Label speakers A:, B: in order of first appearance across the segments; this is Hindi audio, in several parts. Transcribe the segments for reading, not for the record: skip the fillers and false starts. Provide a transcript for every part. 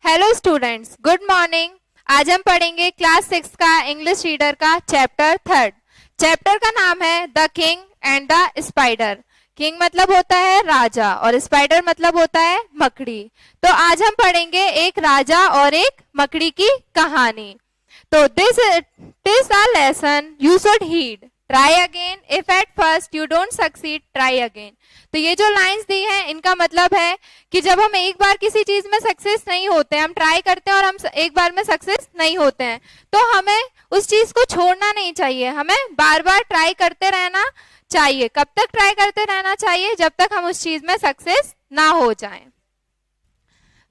A: Hello students, good morning. आज हम पढ़ेंगे क्लास 6 का इंग्लिश रीडर का चैप्टर 3। चैप्टर का नाम है the king and the spider. King मतलब होता है राजा और स्पाइडर मतलब होता है मकड़ी। तो आज हम पढ़ेंगे एक राजा और एक मकड़ी की कहानी। तो this is a lesson you should heed, try again, if at first you don't succeed try again. तो ये जो लाइंस दी हैं इनका मतलब है कि जब हम एक बार किसी चीज में सक्सेस नहीं होते हैं, हम ट्राई करते हैं और हम एक बार में सक्सेस नहीं होते हैं, तो हमें उस चीज को छोड़ना नहीं चाहिए, हमें बार बार ट्राई करते रहना चाहिए। कब तक ट्राई करते रहना चाहिए? जब तक हम उस चीज में सक्सेस ना हो जाएं।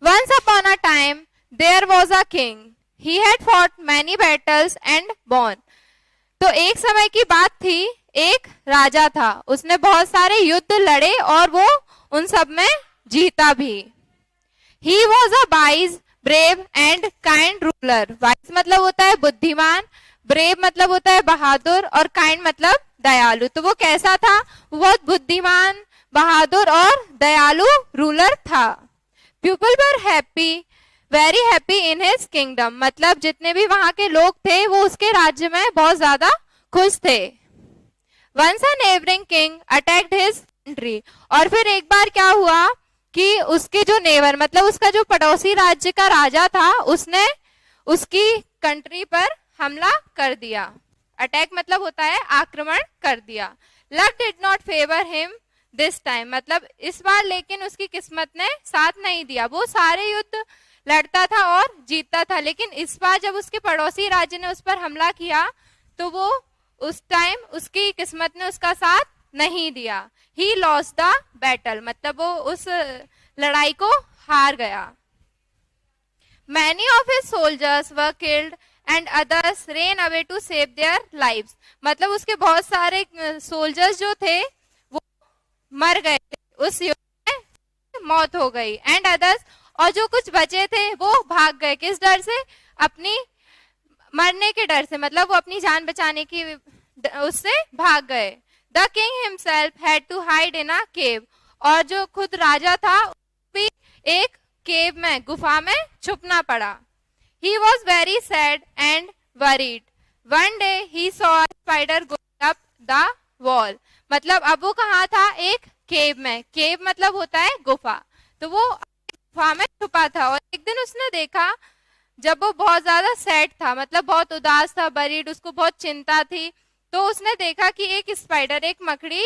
A: Once upon a time there was a king. He had fought many battles and won. तो एक समय की बात थी, एक राजा था, उसने बहुत सारे युद्ध लड़े और वो उन सब में जीता भी। He was a wise, brave and kind ruler. Wise मतलब होता है बुद्धिमान, brave मतलब होता है बहादुर और kind मतलब दयालु। तो वो कैसा था? वो बहुत बुद्धिमान, बहादुर और दयालु रूलर था। People were happy, very happy in his kingdom. मतलब जितने भी वहां के लोग थे वो उसके राज्य में बहुत ज्यादा खुश थे। Once a neighboring king attacked his country. और फिर एक बार क्या हुआ कि उसके जो नेबर मतलब उसका जो पड़ोसी राज्य का राजा था, उसने उसकी कंट्री पर हमला कर दिया। अटैक मतलब होता है आक्रमण कर दिया। Luck did not favor him this time, मतलब इस बार लेकिन उसकी किस्मत ने साथ नहीं दिया। वो सारे युद्ध लड़ता था और जीतता था, लेकिन इस बार जब उसके पड़ोसी राज्य ने उस पर हमला किया तो वो उस टाइम उसकी किस्मत ने उसका साथ नहीं दिया। ही लॉस्ट द बैटल, मतलब वो उस लड़ाई को हार गया। Many of his soldiers were killed and others ran away to save their lives, मतलब उसके बहुत सारे सोल्जर्स जो थे मर गए, उस युद्ध में मौत हो गई। एंड अदर्स, और जो कुछ बचे थे वो भाग गए। किस डर से? अपनी मरने के डर से, मतलब वो अपनी जान बचाने की उससे भाग गए। The king himself had to hide in a cave, और जो खुद राजा था भी एक केव में, गुफा में छुपना पड़ा। He was very sad and worried. One day he saw a spider going up the wall, मतलब अब वो कहाँ था? एक केव में। केव मतलब होता है गुफा, तो वो गुफा में छुपा था। और एक दिन उसने देखा, जब वो बहुत ज्यादा सैड था, मतलब बहुत उदास था, बरीड, उसको बहुत चिंता थी, तो उसने देखा कि एक स्पाइडर, एक मकड़ी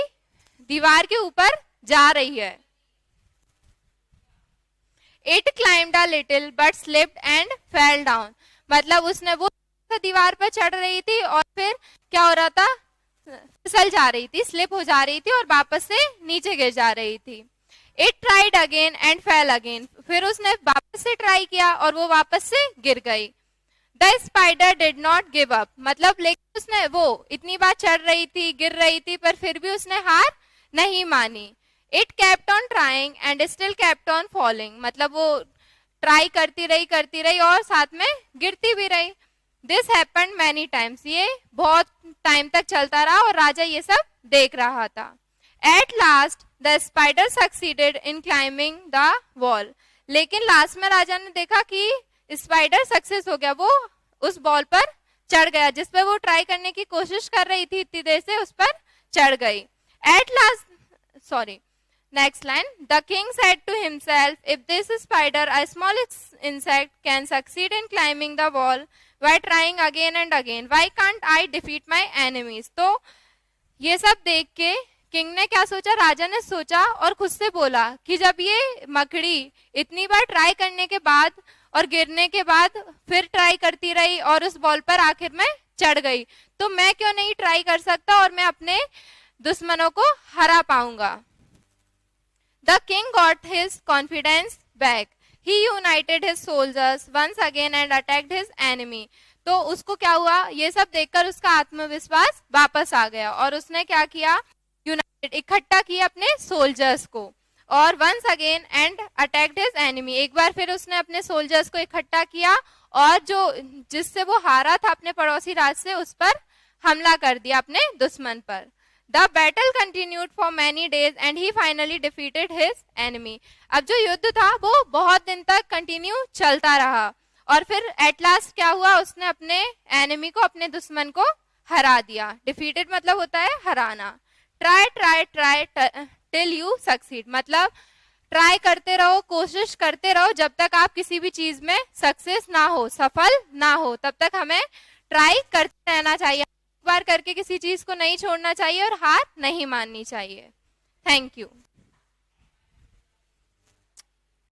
A: दीवार के ऊपर जा रही है। It climbed a little but slipped and fell down, मतलब उसने वो दीवार पर चढ़ रही थी और फिर क्या हो रहा था? फिसल जा रही थी, स्लिप हो जा रही थी और वापस से नीचे गिर जा रही थी। It tried again and fail again, फिर उसने वापस से ट्राई किया और वो वापस से गिर गई। The spider did not give up, मतलब लेकिन उसने, वो इतनी बार चढ़ रही थी, गिर रही थी, पर फिर भी उसने हार नहीं मानी। It kept on trying and still kept on falling, मतलब वो ट्राई करती रही और साथ में गिरती भी रही। दिस हैपेंड मैनी टाइम्स, ये बहुत टाइम तक चलता रहा और राजा ये सब देख रहा था। At last the spider succeeded in climbing the wall, लेकिन लास्ट में राजा ने देखा कि स्पाइडर सक्सेस हो गया, वो उस वॉल पर चढ़ गया, जिस पर वो ट्राई करने की कोशिश कर रही थी इतनी देर से, उस पर चढ़ गई। At last, sorry, next line, the king said to himself, if this spider, a small insect, can succeed in climbing the wall By trying again and again, why can't I defeat my enemies? तो ये सब देख के किंग ने क्या सोचा? राजा ने सोचा और खुद से बोला कि जब ये मकड़ी इतनी बार ट्राई करने के बाद और गिरने के बाद फिर ट्राई करती रही और उस बॉल पर आखिर में चढ़ गई, तो मैं क्यों नहीं ट्राई कर सकता और मैं अपने दुश्मनों को हरा पाऊंगा। The king got his confidence back. He united his soldiers once again and attacked his enemy. तो उसको क्या हुआ? ये सब देखकर उसका आत्मविश्वास वापस आ गया और उसने क्या किया? यूनाइटेड, इकट्ठा किया अपने सोल्जर्स को, और once again and attacked his enemy, एक बार फिर उसने अपने सोल्जर्स को इकट्ठा किया और जो जिससे वो हारा था अपने पड़ोसी राज से, उस पर हमला कर दिया, अपने दुश्मन पर। The battle continued for many days and he finally defeated his enemy. अब जो युद्ध था वो बहुत दिन तक कंटिन्यू चलता रहा और फिर एट लास्ट क्या हुआ, उसने अपने एनिमी को, अपने दुश्मन को हरा दिया। डिफीटेड मतलब होता है हराना। Try try try till you succeed, मतलब ट्राई करते रहो, कोशिश करते रहो जब तक आप किसी भी चीज में सक्सेस ना हो, सफल ना हो, तब तक हमें ट्राई करते रहना चाहिए। एक बार करके किसी चीज को नहीं छोड़ना चाहिए और हार नहीं माननी चाहिए। Thank you.